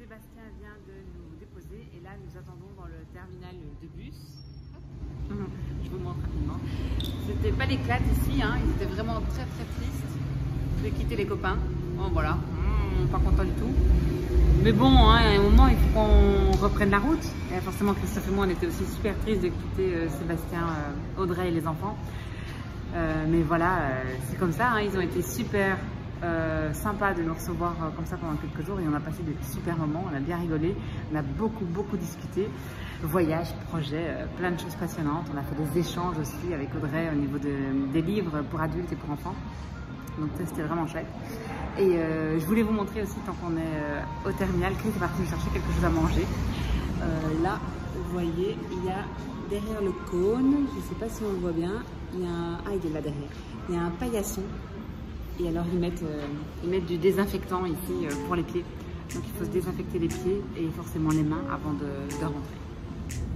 Sébastien vient de nous déposer et là nous attendons dans le terminal de bus. Je vous montre rapidement. C'était pas l'éclate ici, hein. Ils étaient vraiment très tristes de quitter les copains. Bon voilà, pas content du tout. Mais bon, hein, à un moment il faut qu'on reprenne la route. Et forcément Christophe et moi on était aussi super tristes de quitter Sébastien, Audrey et les enfants. Mais voilà, c'est comme ça, hein. Ils ont été super sympa de nous recevoir comme ça pendant quelques jours et on a passé des super moments, on a bien rigolé, on a beaucoup discuté, voyage, projet, plein de choses passionnantes. On a fait des échanges aussi avec Audrey au niveau des livres pour adultes et pour enfants, donc ça c'était vraiment chouette. Et je voulais vous montrer aussi, tant qu'on est au terminal, Chris est parti nous chercher quelque chose à manger. Là, vous voyez, il y a derrière le cône, je ne sais pas si on le voit bien, il y a un... Ah, il est là derrière, il y a un paillasson. Et alors ils mettent du désinfectant ici pour les pieds. Donc il faut se désinfecter les pieds et forcément les mains avant de rentrer.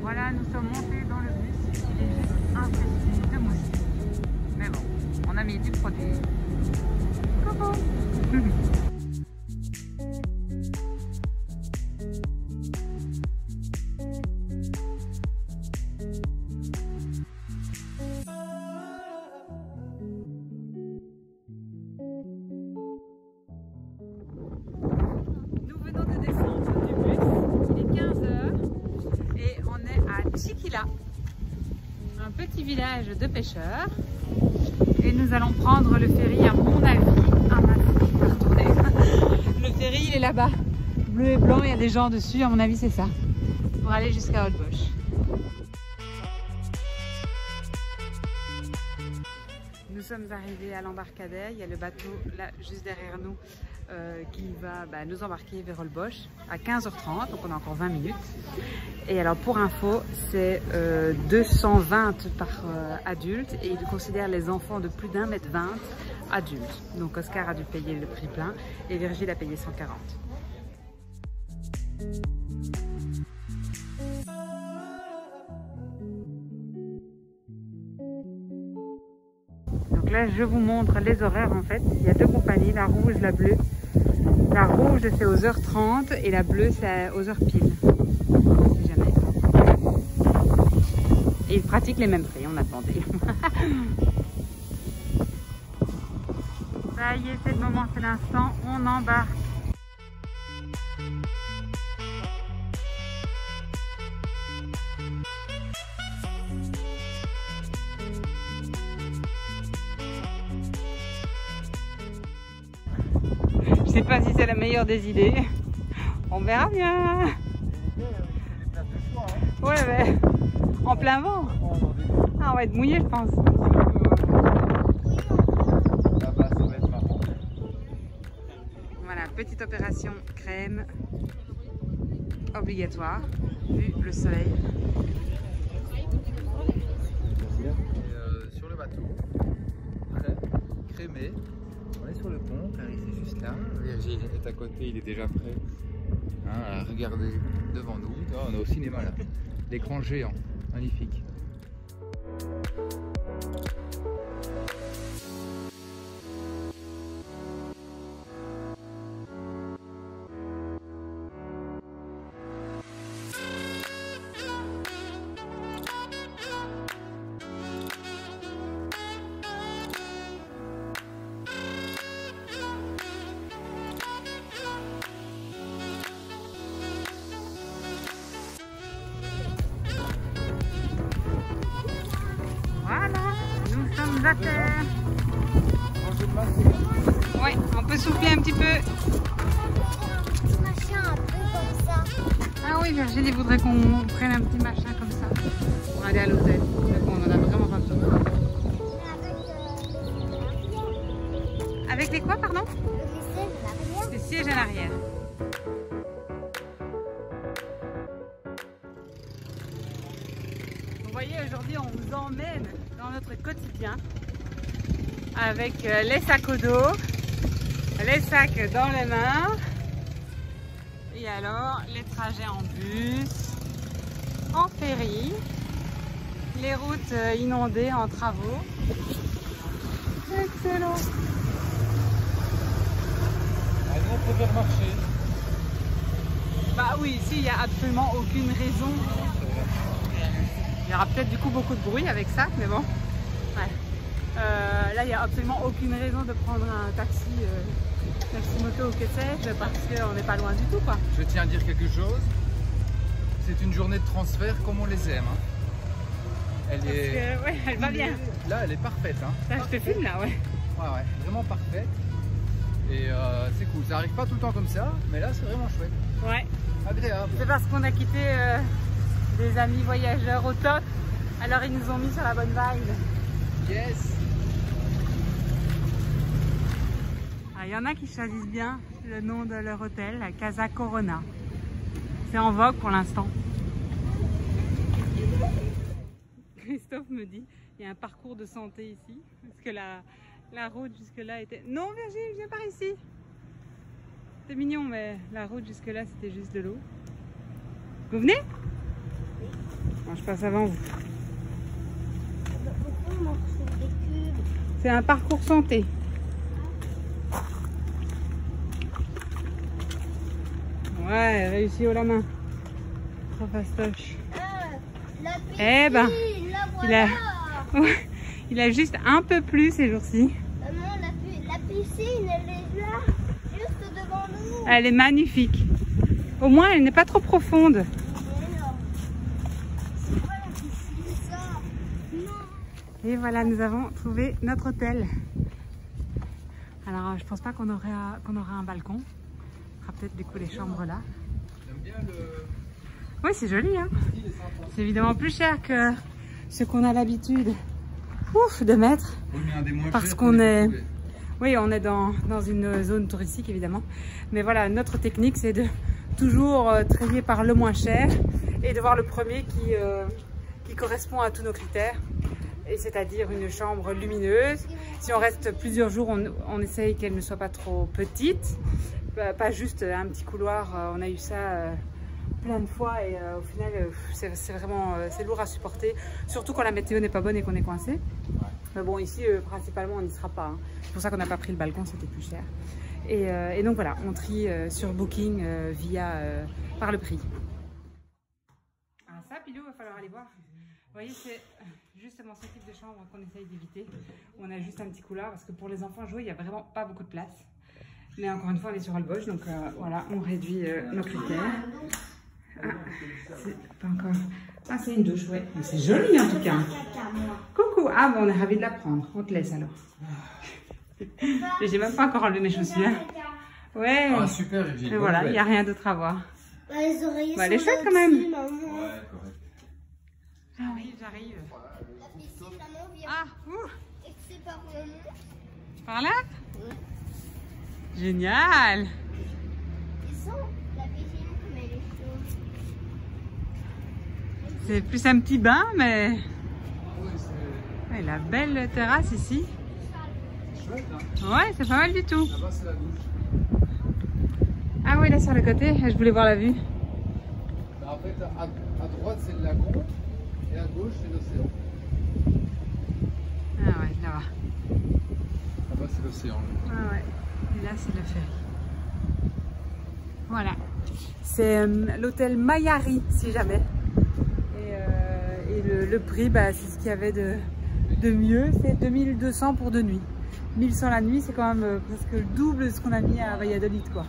Voilà, nous sommes montés dans le bus. Il est juste infesté de moustiques. Mais bon, on a mis du produit. Coucou. Chiquila, un petit village de pêcheurs, et nous allons prendre le ferry à mon avis. Ah mince, je vais retourner. Le ferry il est là-bas, bleu et blanc, il y a des gens dessus, à mon avis c'est ça, pour aller jusqu'à Holbox. Nous sommes arrivés à l'embarcadère, il y a le bateau là juste derrière nous qui va nous embarquer vers Holbox à 15h30, donc on a encore 20 minutes. Et alors pour info, c'est 220 par adulte et il considère les enfants de plus d'1,20 m adultes. Donc Oscar a dû payer le prix plein et Virgile a payé 140. Donc là je vous montre les horaires en fait. Il y a deux compagnies, la rouge, la bleue. La rouge c'est aux heures 30 et la bleue c'est aux heures pile. Si jamais. Et ils pratiquent les mêmes prix, on a demandé. Ça y est, c'est le moment, c'est l'instant, on embarque. Je sais pas si c'est la meilleure des idées. On verra bien. Ouais, mais en plein vent. Ah, on va être mouillé, je pense. Voilà, petite opération crème obligatoire, vu le soleil. Sur le bateau, prêt, crémé. On est sur le pont, Clarisse est juste là. Virgile est à côté, il est déjà prêt à regarder devant nous. Oh, on est au cinéma là. L'écran géant, magnifique. À terre. Ouais, on peut souffler un petit peu. Ah oui, Virginie voudrait qu'on prenne un petit machin comme ça pour aller à l'hôtel. Mais bon, on en a vraiment pas besoin. Avec les quoi, pardon? Les sièges à l'arrière. Vous voyez, aujourd'hui, on vous emmène dans notre quotidien avec les sacs au dos, les sacs dans les mains et alors les trajets en bus, en ferry, les routes inondées en travaux. Excellent. Ah, nous on préfère marcher. Ah oui, ici, il n'y a absolument aucune raison. Il y aura peut-être du coup beaucoup de bruit avec ça, mais bon. Ouais. Là, il n'y a absolument aucune raison de prendre un taxi, taxi moto ou que sais-je, parce qu'on n'est pas loin du tout, quoi. Je tiens à dire quelque chose. C'est une journée de transfert comme on les aime. Hein. Ouais, elle va bien. Là, elle est parfaite. Hein. Ça, je te filme là, ouais. Ouais, vraiment parfaite. Et c'est cool. Ça arrive pas tout le temps comme ça, mais là, c'est vraiment chouette. Ouais. Agréable. C'est parce qu'on a quitté des amis voyageurs au top, alors ils nous ont mis sur la bonne vibe. Yes. Il y en a qui choisissent bien le nom de leur hôtel, la Casa Corona. C'est en vogue pour l'instant. Christophe me dit, il y a un parcours de santé ici, parce que la route jusque-là était... Non Virginie, viens par ici. C'est mignon, mais la route jusque-là, c'était juste de l'eau. Vous venez? Bon, je passe avant vous. C'est un parcours santé. Ouais, réussi haut la main. Trop fastoche. Eh ben, il a juste un peu plu ces jours-ci. Maman, la piscine, elle est là, juste devant nous. Elle est magnifique. Au moins, elle n'est pas trop profonde. Mais non. C'est quoi la piscine, ça? Non. Et voilà, nous avons trouvé notre hôtel. Alors, je pense pas qu'on aura un balcon. On fera peut-être du coup les chambres là. J'aime bien le... Oui, c'est joli, hein. C'est évidemment plus cher que ce qu'on a l'habitude de mettre. Parce qu'on est... Oui, on est dans une zone touristique évidemment. Mais voilà, notre technique c'est de toujours trier par le moins cher et de voir le premier qui correspond à tous nos critères. Et c'est-à-dire une chambre lumineuse. Si on reste plusieurs jours, on essaye qu'elle ne soit pas trop petite. Pas juste un petit couloir, on a eu ça plein de fois et au final c'est vraiment c'est lourd à supporter. Surtout quand la météo n'est pas bonne et qu'on est coincé. Mais bon, ici principalement on n'y sera pas. Hein. C'est pour ça qu'on n'a pas pris le balcon, c'était plus cher. Et donc voilà, on trie sur Booking par le prix. Ah, ça, Pilou, il va falloir aller voir. Vous voyez, c'est justement ce type de chambre qu'on essaye d'éviter. On a juste un petit couloir parce que pour les enfants jouer, il n'y a vraiment pas beaucoup de place. Mais encore une fois, on est sur Holbox, donc voilà, on réduit nos critères. Ah, c'est pas encore. Ah, c'est une douche, ouais. Mais c'est joli en tout cas. Coucou. Ah, bon, on est ravis de la prendre. On te laisse alors. J'ai même pas encore enlevé mes chaussures. Ouais. Ah, super, et voilà, il n'y a rien d'autre à voir. Les oreillers elle est chouette quand même. Ouais, correct. J'arrive, j'arrive. La piscine, maman, viens. Ah, Et c'est par où on monte? par là? Génial. Ils sont la piscine comme elle est chaude. C'est plus un petit bain, mais ouais, la belle terrasse ici. C'est chouette, hein. Ouais, c'est pas mal du tout. Là-bas, c'est la douche. Ah oui, là sur le côté, je voulais voir la vue. En fait, à droite, c'est le lagon et à gauche, c'est l'océan. Ah ouais, là-bas. Là-bas, c'est l'océan. Ah ouais. Et là, c'est le ferry. Voilà. C'est l'hôtel Mayari, si jamais. Et le prix, bah, c'est ce qu'il y avait de mieux. C'est 2200 pour 2 nuits. 1100 la nuit, c'est quand même presque le double de ce qu'on a mis à Valladolid, quoi.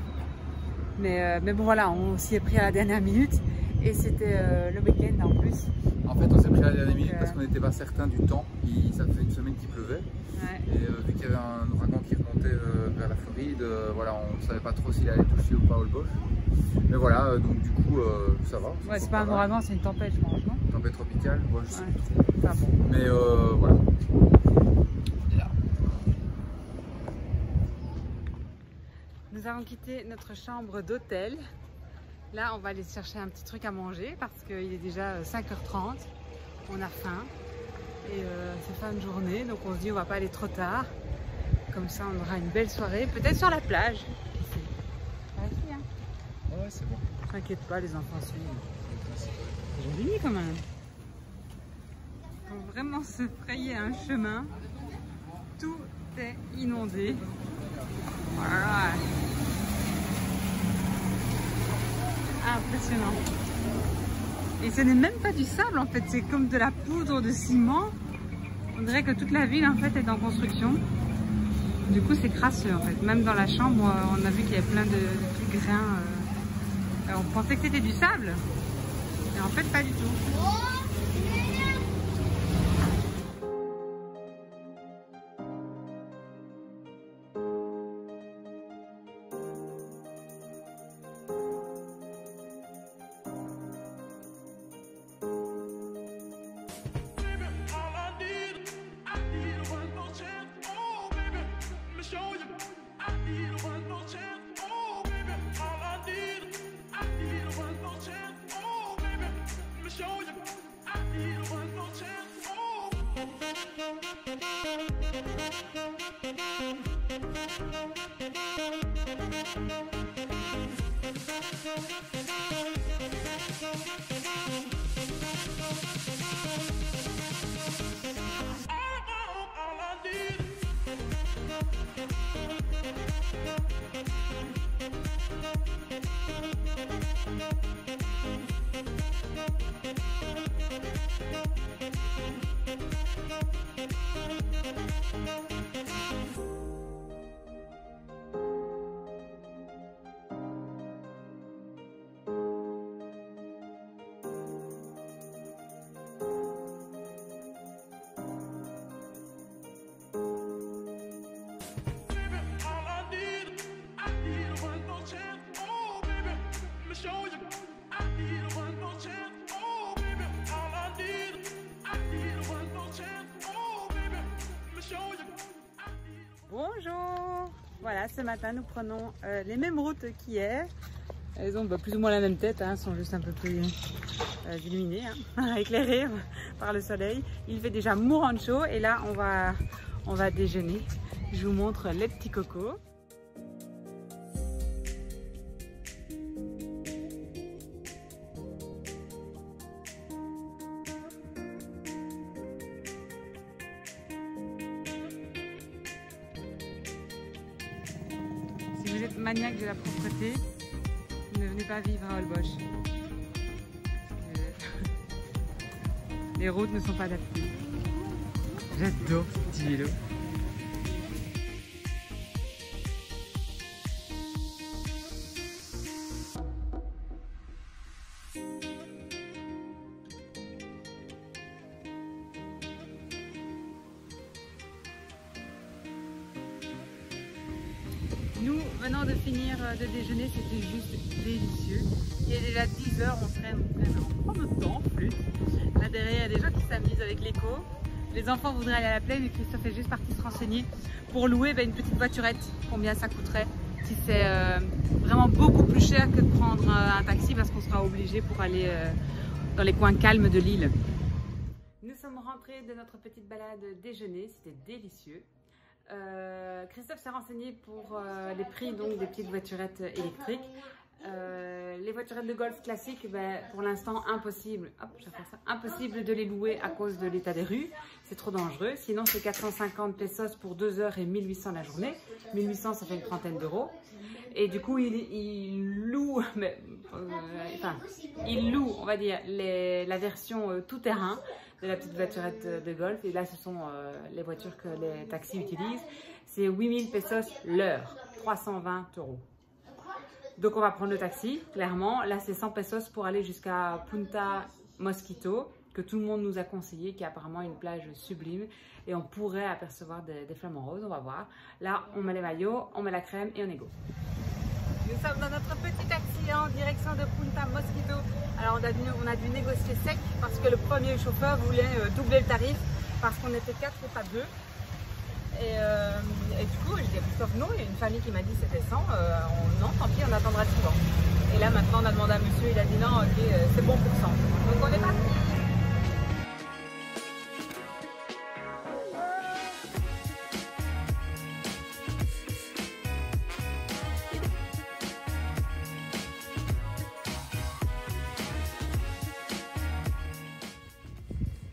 Mais bon, voilà, on s'y est pris à la dernière minute. Et c'était le week-end en plus. En fait, on s'est pris à la dernière minute parce qu'on n'était pas certain du temps. Ça fait une semaine qu'il pleuvait. Ouais. Et vu qu'il y avait un ouragan qui remontait vers la Floride, voilà, on ne savait pas trop s'il allait toucher ou pas Holbox. Mais voilà, donc du coup, ça va. Ouais, c'est pas un ouragan, c'est une tempête, je pense, non? Tempête tropicale, ouais, je sais Ouais. pas trop. Enfin, bon. Mais voilà. Là. Nous avons quitté notre chambre d'hôtel. Là, on va aller chercher un petit truc à manger parce qu'il est déjà 5h30. On a faim et c'est fin de journée, donc on se dit on va pas aller trop tard. Comme ça, on aura une belle soirée, peut-être sur la plage. Ici. Ah, ici, hein. Ouais, c'est bon. T'inquiète pas, les enfants suivent. C'est joli quand même. Il faut vraiment se frayer un chemin. Tout est inondé. Voilà. impressionnant. Et ce n'est même pas du sable en fait, c'est comme de la poudre de ciment. On dirait que toute la ville en fait est en construction. Du coup c'est crasseux en fait. Même dans la chambre, on a vu qu'il y avait plein de petits grains. On pensait que c'était du sable. Mais en fait pas du tout. Bonjour! Voilà, ce matin nous prenons les mêmes routes qu'hier. Elles ont plus ou moins la même tête, hein, sont juste un peu plus illuminées, hein, éclairées par le soleil. Il fait déjà mourant de chaud et là on va déjeuner. Je vous montre les petits cocos. Si vous êtes maniaque de la propreté, ne venez pas vivre à Holbox. Les routes ne sont pas adaptées. J'adore ce petit vélo. Nous venons de finir de déjeuner, c'était juste délicieux. Il est déjà 10 h, on traîne, on prend notre temps en plus. Là derrière, il y a des gens qui s'amusent avec l'écho. Les enfants voudraient aller à la plaine et Christophe est juste parti se renseigner pour louer une petite voiturette. Combien ça coûterait si c'est vraiment beaucoup plus cher que de prendre un taxi parce qu'on sera obligé pour aller dans les coins calmes de l'île. Nous sommes rentrés de notre petite balade déjeuner, c'était délicieux. Christophe s'est renseigné pour les prix donc, des petites voiturettes électriques. Les voiturettes de golf classiques, pour l'instant impossible. Hop, je vais faire ça. Impossible de les louer à cause de l'état des rues. C'est trop dangereux. Sinon, c'est 450 pesos pour 2 heures et 1800 la journée. 1800, ça fait une trentaine d'euros. Et du coup, il loue, on va dire, la version tout-terrain de la petite voiturette de golf. Et là, ce sont les voitures que les taxis utilisent. C'est 8000 pesos l'heure, 320 euros. Donc on va prendre le taxi, clairement. Là c'est 100 pesos pour aller jusqu'à Punta Mosquito, que tout le monde nous a conseillé, qui est apparemment une plage sublime. Et on pourrait apercevoir des flamants roses, on va voir. Là on met les maillots, on met la crème et on est go. Nous sommes dans notre petit taxi en direction de Punta Mosquito. Alors on a dû négocier sec parce que le premier chauffeur voulait doubler le tarif parce qu'on était 4 et pas 2. Et du coup, je dis à Christophe, non, il y a une famille qui m'a dit c'était 100, non, tant pis, on attendra 6 ans. Et là, maintenant, on a demandé à monsieur, il a dit non, ok, c'est bon pour 100. Donc, on est parti.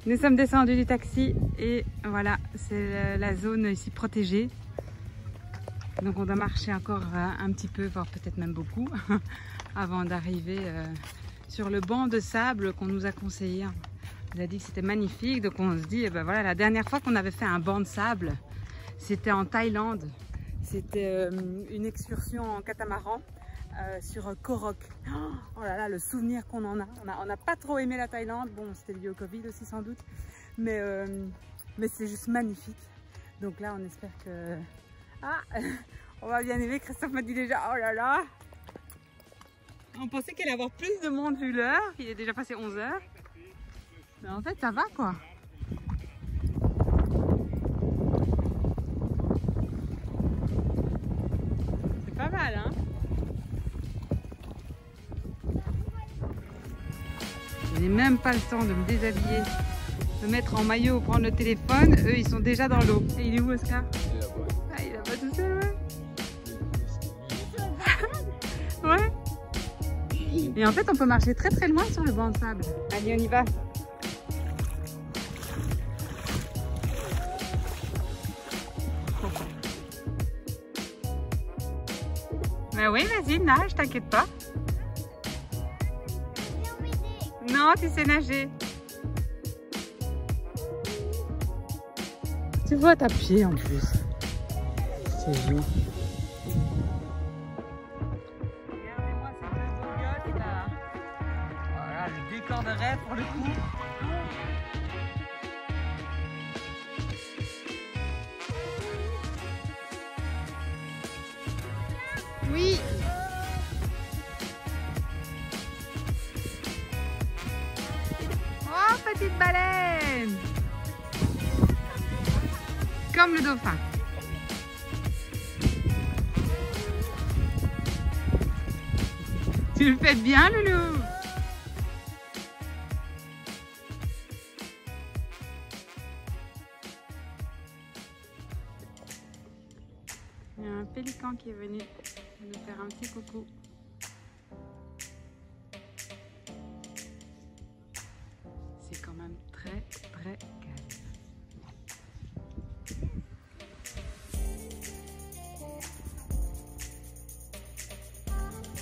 Nous sommes descendus du taxi et voilà, c'est la zone ici protégée. Donc on doit marcher encore un petit peu, voire peut-être même beaucoup, avant d'arriver sur le banc de sable qu'on nous a conseillé. On nous a dit que c'était magnifique, donc on se dit, ben voilà, la dernière fois qu'on avait fait un banc de sable, c'était en Thaïlande. C'était une excursion en catamaran sur Koh Rock. Oh là là, le souvenir qu'on en a. On n'a pas trop aimé la Thaïlande, bon c'était lié au Covid aussi sans doute, mais c'est juste magnifique. Donc là on espère que... Ah, on va bien aimer. Christophe m'a dit déjà, oh là là. On pensait qu'il allait y avoir plus de monde vu l'heure, il est déjà passé 11 h. Mais en fait ça va quoi. C'est pas mal hein. Je n'ai même pas le temps de me déshabiller, me mettre en maillot, prendre le téléphone. Eux ils sont déjà dans l'eau. Et il est où Oscar? Ah, il est là-bas tout seul, ouais. Ouais. Et en fait on peut marcher très très loin sur le banc de sable. Allez, on y va. Bah oui, vas-y, nage, t'inquiète pas. Non, tu sais nager. Tu vois ta pied en plus. C'est joli. Regardez-moi ces deux beaux gosses là. Voilà, le décor de rêve pour le coup. Oui. Oh, petite baleine. Comme le dauphin. Tu le fais bien, Loulou. Il y a un pélican qui est venu nous faire un petit coucou. C'est quand même très très calme.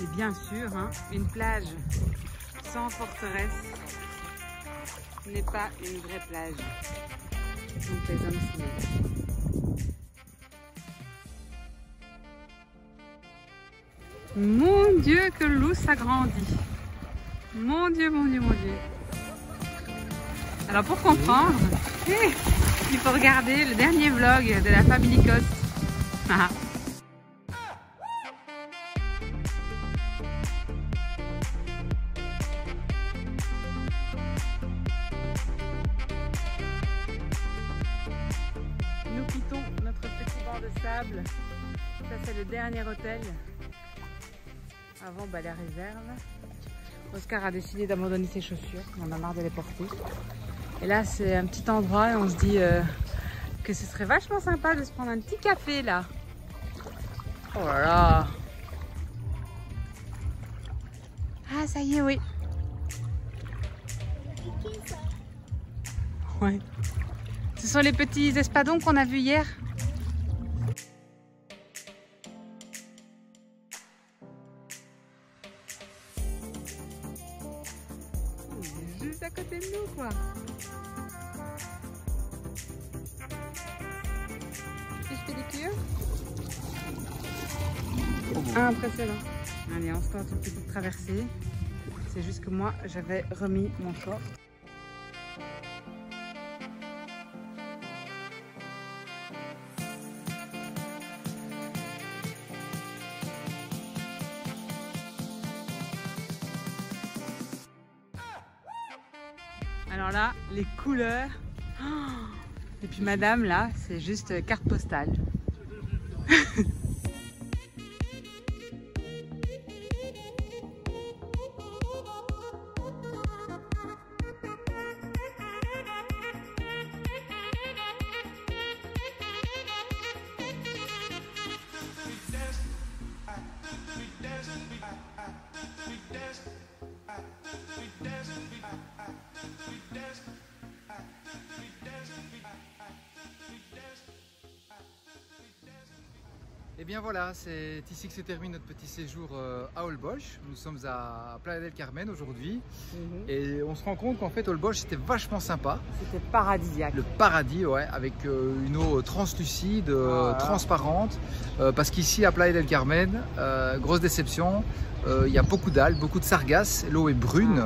Et bien sûr, hein, une plage sans forteresse n'est pas une vraie plage. Donc les hommes s'y mettent. Mon Dieu, que l'eau s'agrandit. Mon Dieu, mon Dieu, mon Dieu. Alors pour comprendre, il faut regarder le dernier vlog de la famille Coste. Nous quittons notre petit banc de sable. Ça c'est le dernier hôtel avant la réserve. Oscar a décidé d'abandonner ses chaussures, on en a marre de les porter. Et là c'est un petit endroit et on se dit que ce serait vachement sympa de se prendre un petit café là. Oh là là. Ah ça y est, oui. Ouais. Ce sont les petits espadons qu'on a vus hier. Juste à côté de nous quoi. Fiche pédicure. Impressionnant. Allez, on se tente une petite traversée. C'est juste que moi j'avais remis mon short. Alors là, les couleurs. Et puis madame là, c'est juste carte postale. bien voilà, c'est ici que se termine notre petit séjour à Holbox. Nous sommes à Playa del Carmen aujourd'hui et on se rend compte qu'en fait Holbox c'était vachement sympa. C'était paradisiaque. Le paradis, ouais, avec une eau translucide, transparente. Parce qu'ici à Playa del Carmen, grosse déception, il y a beaucoup d'algues, beaucoup de sargasses, l'eau est brune.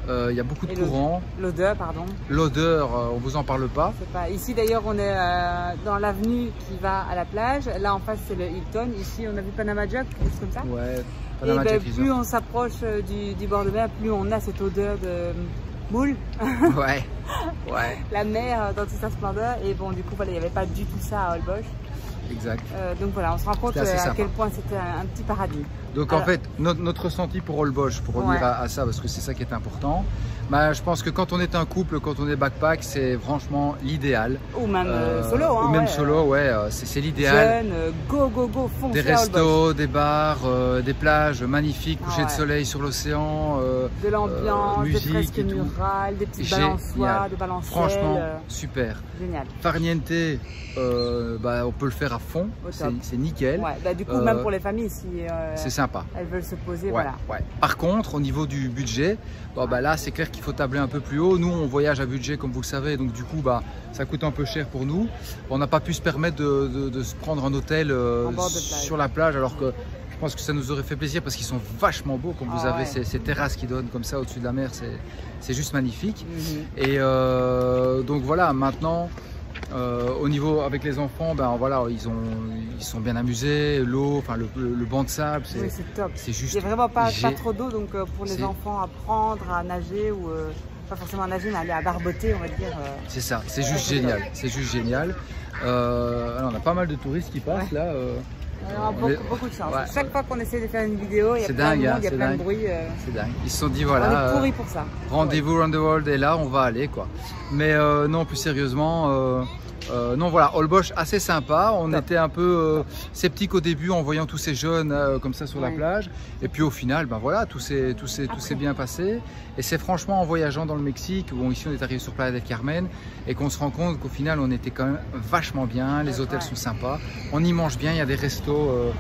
Il y a beaucoup de courant. L'odeur, pardon. L'odeur, on vous en parle pas. Ici d'ailleurs, on est dans l'avenue qui va à la plage. Là en face, c'est le Hilton. Ici, on a vu Panama Jack, quelque chose comme ça. Ouais. Panama Jack, plus on s'approche du bord de mer, plus on a cette odeur de moule. Ouais. Ouais. La mer dans toute sa splendeur. Et bon, du coup, voilà, il n'y avait pas du tout ça à Holbox. Exact. Donc voilà, on se rend compte à quel point c'était un petit paradis. Donc en fait, notre ressenti pour Holbox, pour revenir à ça, parce que c'est ça qui est important, bah, je pense que quand on est un couple, quand on est backpack, c'est franchement l'idéal. Ou même solo. Hein, ou même solo, ouais, c'est l'idéal. Jeune, go, foncez. Des restos, des bars, des plages magnifiques, coucher de soleil sur l'océan, de l'ambiance, musique, des fresques murales, des petites balançoires, des balancières. Franchement, super. Génial. Farniente, bah, on peut le faire à fond, c'est nickel. Ouais, bah, du coup, même pour les familles, si c'est sympa. Elles veulent se poser, ouais, voilà. Ouais. Par contre, au niveau du budget, bon, bah, là, c'est clair qu'il faut tabler un peu plus haut. Nous, on voyage à budget, comme vous le savez, donc du coup, bah, ça coûte un peu cher pour nous. On n'a pas pu se permettre de se prendre un hôtel sur la plage, alors que je pense que ça nous aurait fait plaisir parce qu'ils sont vachement beaux, comme vous avez ces terrasses qui donnent comme ça au-dessus de la mer, c'est juste magnifique. Et donc voilà, maintenant, au niveau avec les enfants, ben voilà, ils sont bien amusés, l'eau, enfin le banc de sable, c'est top. C'est juste. Il n'y a vraiment pas trop d'eau, donc pour les enfants apprendre à nager ou pas forcément à nager, mais aller à barboter, on va dire. C'est ça, c'est juste génial, c'est juste génial. Alors on a pas mal de touristes qui passent là. On a beaucoup de chance. Chaque fois qu'on essaie de faire une vidéo, il y a plein de monde, il y a plein de bruit. C'est dingue. Ils se sont dit voilà. On est pourris pour ça. Rendez-vous Around the World est là, on va aller quoi. Mais non, plus sérieusement. Non voilà, Holbox assez sympa, on était un peu sceptique au début en voyant tous ces jeunes comme ça sur la plage, et puis au final ben voilà, tout s'est bien passé, et c'est franchement en voyageant dans le Mexique, bon ici on est arrivé sur Playa del Carmen, et qu'on se rend compte qu'au final on était quand même vachement bien, les hôtels sont sympas, on y mange bien, il y a des restos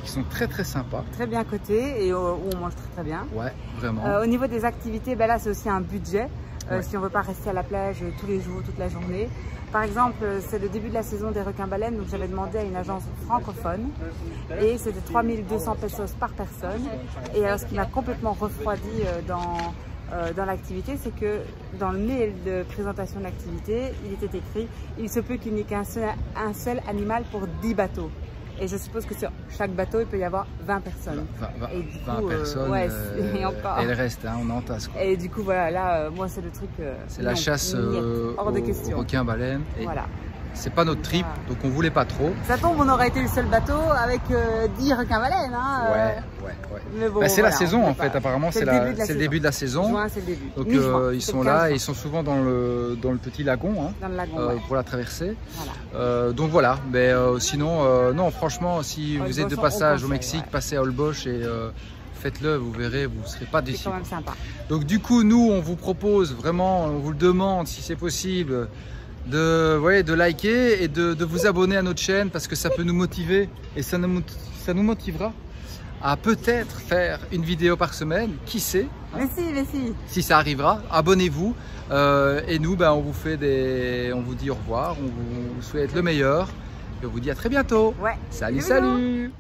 qui sont très sympas. Très bien cotés et où on mange très bien. Ouais, vraiment. Au niveau des activités, ben là c'est aussi un budget. Si on ne veut pas rester à la plage tous les jours, toute la journée. Par exemple, c'est le début de la saison des requins-baleines, donc j'avais demandé à une agence francophone et c'était 3200 pesos par personne. Et alors ce qui m'a complètement refroidi dans l'activité, c'est que dans le mail de présentation de l'activité, il était écrit « Il se peut qu'il n'y ait qu'un seul animal pour 10 bateaux ». Et je suppose que sur chaque bateau, il peut y avoir 20 personnes. 20 personnes, et encore. Et le reste, hein, on entasse. Quoi. Et du coup, voilà, là, moi, c'est le truc... c'est la chasse hors de question. aux requins-baleines. Voilà. C'est pas notre trip, donc on voulait pas trop. Ça tombe, on aurait été le seul bateau avec 10 requins-baleines. Hein, ouais. Mais bon, bah, c'est la saison en fait, apparemment c'est le début de la saison. Juin, c'est le début. Donc ils sont là et ils sont souvent dans le petit lagon, hein, dans le lagon, pour la traversée. Voilà. Donc voilà, mais sinon, non franchement, si vous êtes de passage au Mexique, passez à Holbox et faites-le, vous verrez, vous ne serez pas déçus. C'est quand même sympa. Donc du coup, nous, on vous propose vraiment, on vous le demande si c'est possible, de liker et de vous abonner à notre chaîne parce que ça peut nous motiver et ça nous motivera à peut-être faire une vidéo par semaine, qui sait. Mais si. Si ça arrivera, abonnez-vous et nous, ben, on vous dit au revoir, on vous souhaite le meilleur et on vous dit à très bientôt. Ouais. Salut.